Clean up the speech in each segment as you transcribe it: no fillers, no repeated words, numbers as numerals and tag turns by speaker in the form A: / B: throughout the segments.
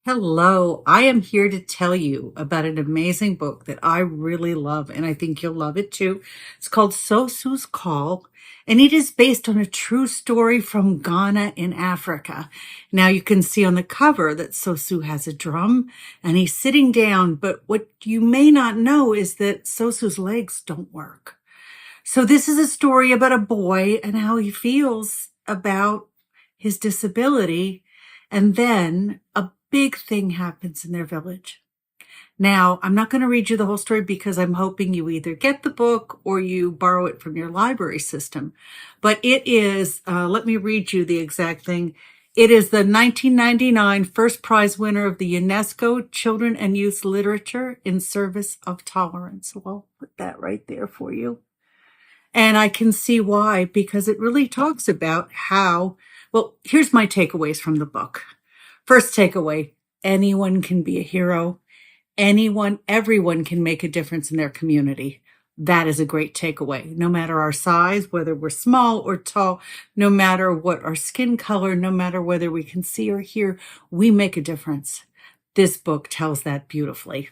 A: Hello, I am here to tell you about an amazing book that I really love, and I think you'll love it too. It's called Sosu's Call, and it is based on a true story from Ghana in Africa. Now you can see on the cover that Sosu has a drum and he's sitting down, but what you may not know is that Sosu's legs don't work. So this is a story about a boy and how he feels about his disability, and then a big thing happens in their village. Now, I'm not going to read you the whole story because I'm hoping you either get the book or you borrow it from your library system. But it is, let me read you the exact thing. It is the 1999 first prize winner of the UNESCO Children and Youth Literature in Service of Tolerance. So I'll put that right there for you. And I can see why, because it really talks about how, well, here's my takeaways from the book. First takeaway, anyone can be a hero. Everyone can make a difference in their community. That is a great takeaway. No matter our size, whether we're small or tall, no matter what our skin color, no matter whether we can see or hear, we make a difference. This book tells that beautifully.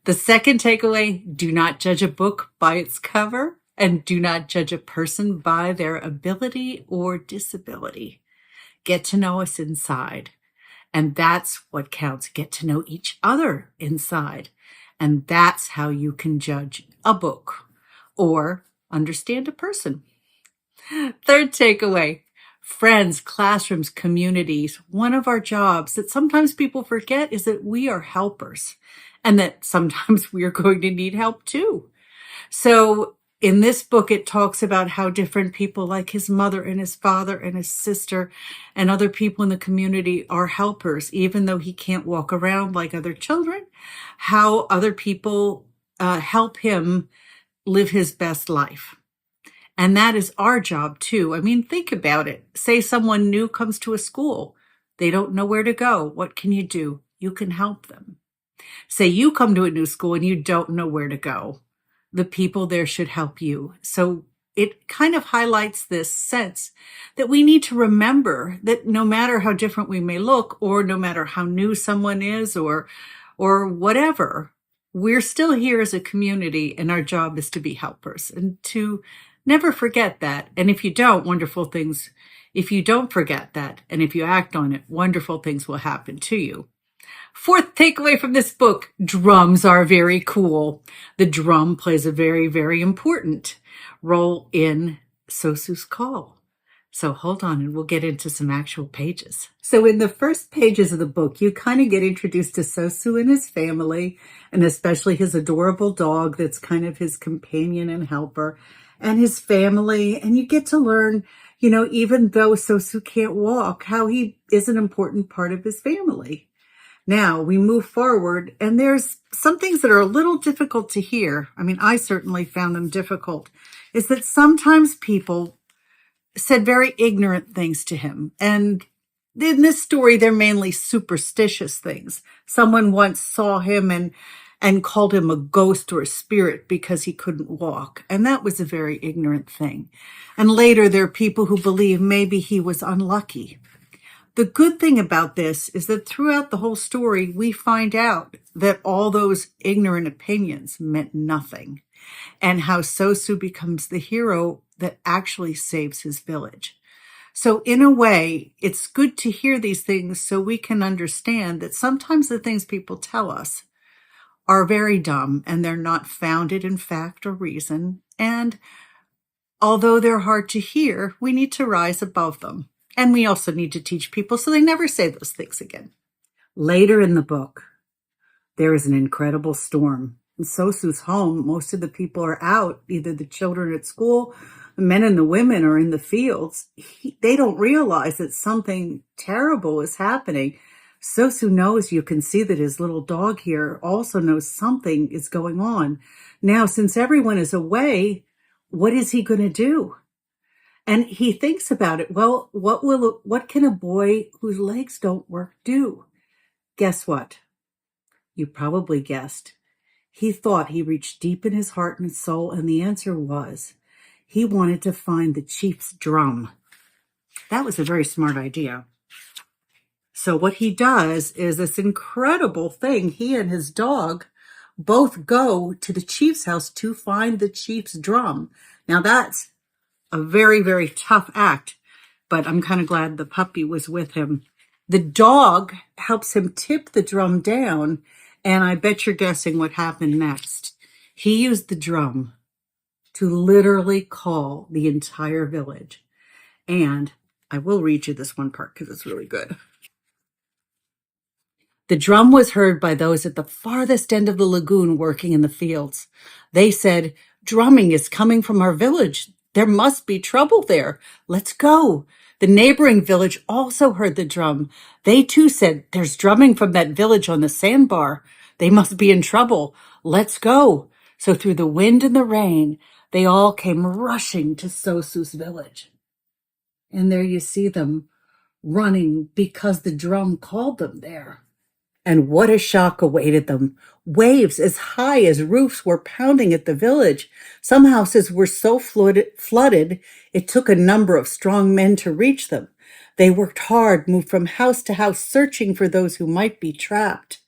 A: The second takeaway, do not judge a book by its cover and do not judge a person by their ability or disability. Get to know us inside. And that's what counts. Get to know each other inside. And that's how you can judge a book or understand a person. Third takeaway, friends, classrooms, communities. One of our jobs that sometimes people forget is that we are helpers and that sometimes we are going to need help too. So in this book, it talks about how different people like his mother and his father and his sister and other people in the community are helpers, even though he can't walk around like other children, how other people help him live his best life. And that is our job too. I mean, think about it. Say someone new comes to a school. They don't know where to go. What can you do? You can help them. Say you come to a new school and you don't know where to go. The people there should help you. So it kind of highlights this sense that we need to remember that no matter how different we may look, or no matter how new someone is, or whatever, we're still here as a community, and our job is to be helpers and to never forget that. And if you don't, if you don't forget that, and if you act on it, wonderful things will happen to you. Fourth takeaway from this book, drums are very cool. The drum plays a very, very important role in Sosu's Call. So hold on and we'll get into some actual pages. So in the first pages of the book, you kind of get introduced to Sosu and his family, and especially his adorable dog that's kind of his companion and helper, and his family. And you get to learn, even though Sosu can't walk, how he is an important part of his family. Now we move forward, and there's some things that are a little difficult to hear. I mean, I certainly found them difficult, is that sometimes people said very ignorant things to him. And in this story, they're mainly superstitious things. Someone once saw him and called him a ghost or a spirit because he couldn't walk. And that was a very ignorant thing. And later, there are people who believe maybe he was unlucky. The good thing about this is that throughout the whole story, we find out that all those ignorant opinions meant nothing, and how Sosu becomes the hero that actually saves his village. So in a way, it's good to hear these things so we can understand that sometimes the things people tell us are very dumb and they're not founded in fact or reason. And although they're hard to hear, we need to rise above them. And we also need to teach people so they never say those things again. Later in the book, there is an incredible storm. In Sosu's home, most of the people are out, either the children at school, the men and the women are in the fields. They don't realize that something terrible is happening. Sosu knows, you can see that his little dog here also knows something is going on. Now, since everyone is away, what is he going to do? And he thinks about it. Well, what can a boy whose legs don't work do? Guess what? You probably guessed. He thought, he reached deep in his heart and soul, and the answer was he wanted to find the chief's drum. That was a very smart idea. So what he does is this incredible thing. He and his dog both go to the chief's house to find the chief's drum. Now that's a very, very tough act, but I'm kind of glad the puppy was with him. The dog helps him tip the drum down, and I bet you're guessing what happened next. He used the drum to literally call the entire village. And I will read you this one part because it's really good. The drum was heard by those at the farthest end of the lagoon working in the fields. They said, "Drumming is coming from our village. There must be trouble there. Let's go." The neighboring village also heard the drum. They too said, "There's drumming from that village on the sandbar. They must be in trouble. Let's go." So through the wind and the rain, they all came rushing to Sosu's village. And there you see them running because the drum called them there. And what a shock awaited them. Waves as high as roofs were pounding at the village. Some houses were so flooded, it took a number of strong men to reach them. They worked hard, moved from house to house, searching for those who might be trapped.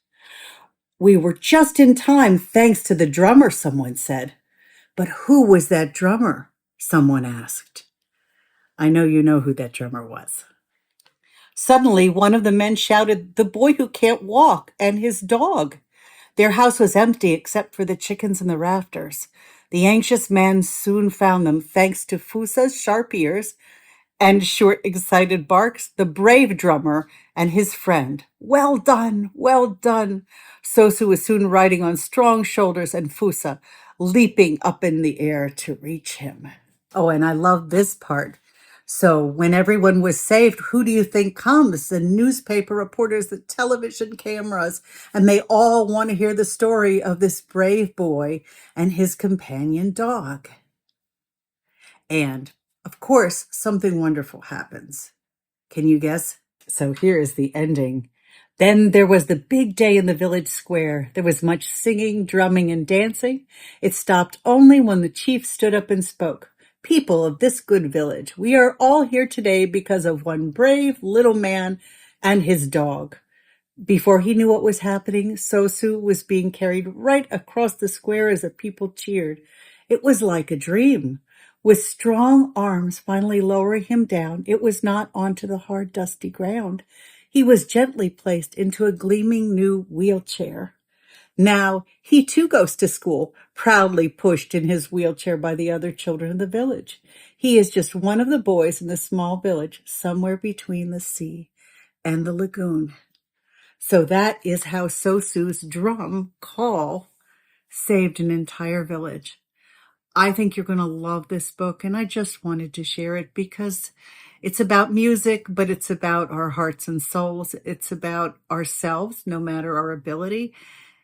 A: "We were just in time, thanks to the drummer," someone said. "But who was that drummer?" someone asked. I know you know who that drummer was. Suddenly, one of the men shouted, "The boy who can't walk and his dog." Their house was empty except for the chickens in the rafters. The anxious man soon found them, thanks to Fusa's sharp ears and short, excited barks, the brave drummer and his friend. "Well done, well done." Sosu was soon riding on strong shoulders and Fusa leaping up in the air to reach him. Oh, and I love this part. So when everyone was saved, who do you think comes? The newspaper reporters, the television cameras, and they all want to hear the story of this brave boy and his companion dog. And of course, something wonderful happens. Can you guess? So here is the ending. Then there was the big day in the village square. There was much singing, drumming, and dancing. It stopped only when the chief stood up and spoke. "People of this good village, we are all here today because of one brave little man and his dog." Before he knew what was happening, Sosu was being carried right across the square as the people cheered. It was like a dream. With strong arms finally lowering him down, it was not onto the hard, dusty ground. He was gently placed into a gleaming new wheelchair. Now he too goes to school, proudly pushed in his wheelchair by the other children of the village. He is just one of the boys in the small village, somewhere between the sea and the lagoon. So that is how Sosu's drum call saved an entire village. I think you're going to love this book, and I just wanted to share it because it's about music, but it's about our hearts and souls. It's about ourselves, no matter our ability,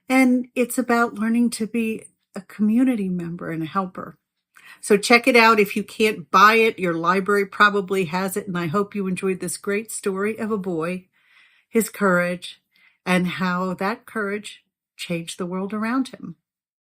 A: and it's about learning to be a community member and a helper. So check it out. If you can't buy it, your library probably has it, and I hope you enjoyed this great story of a boy, his courage, and how that courage changed the world around him.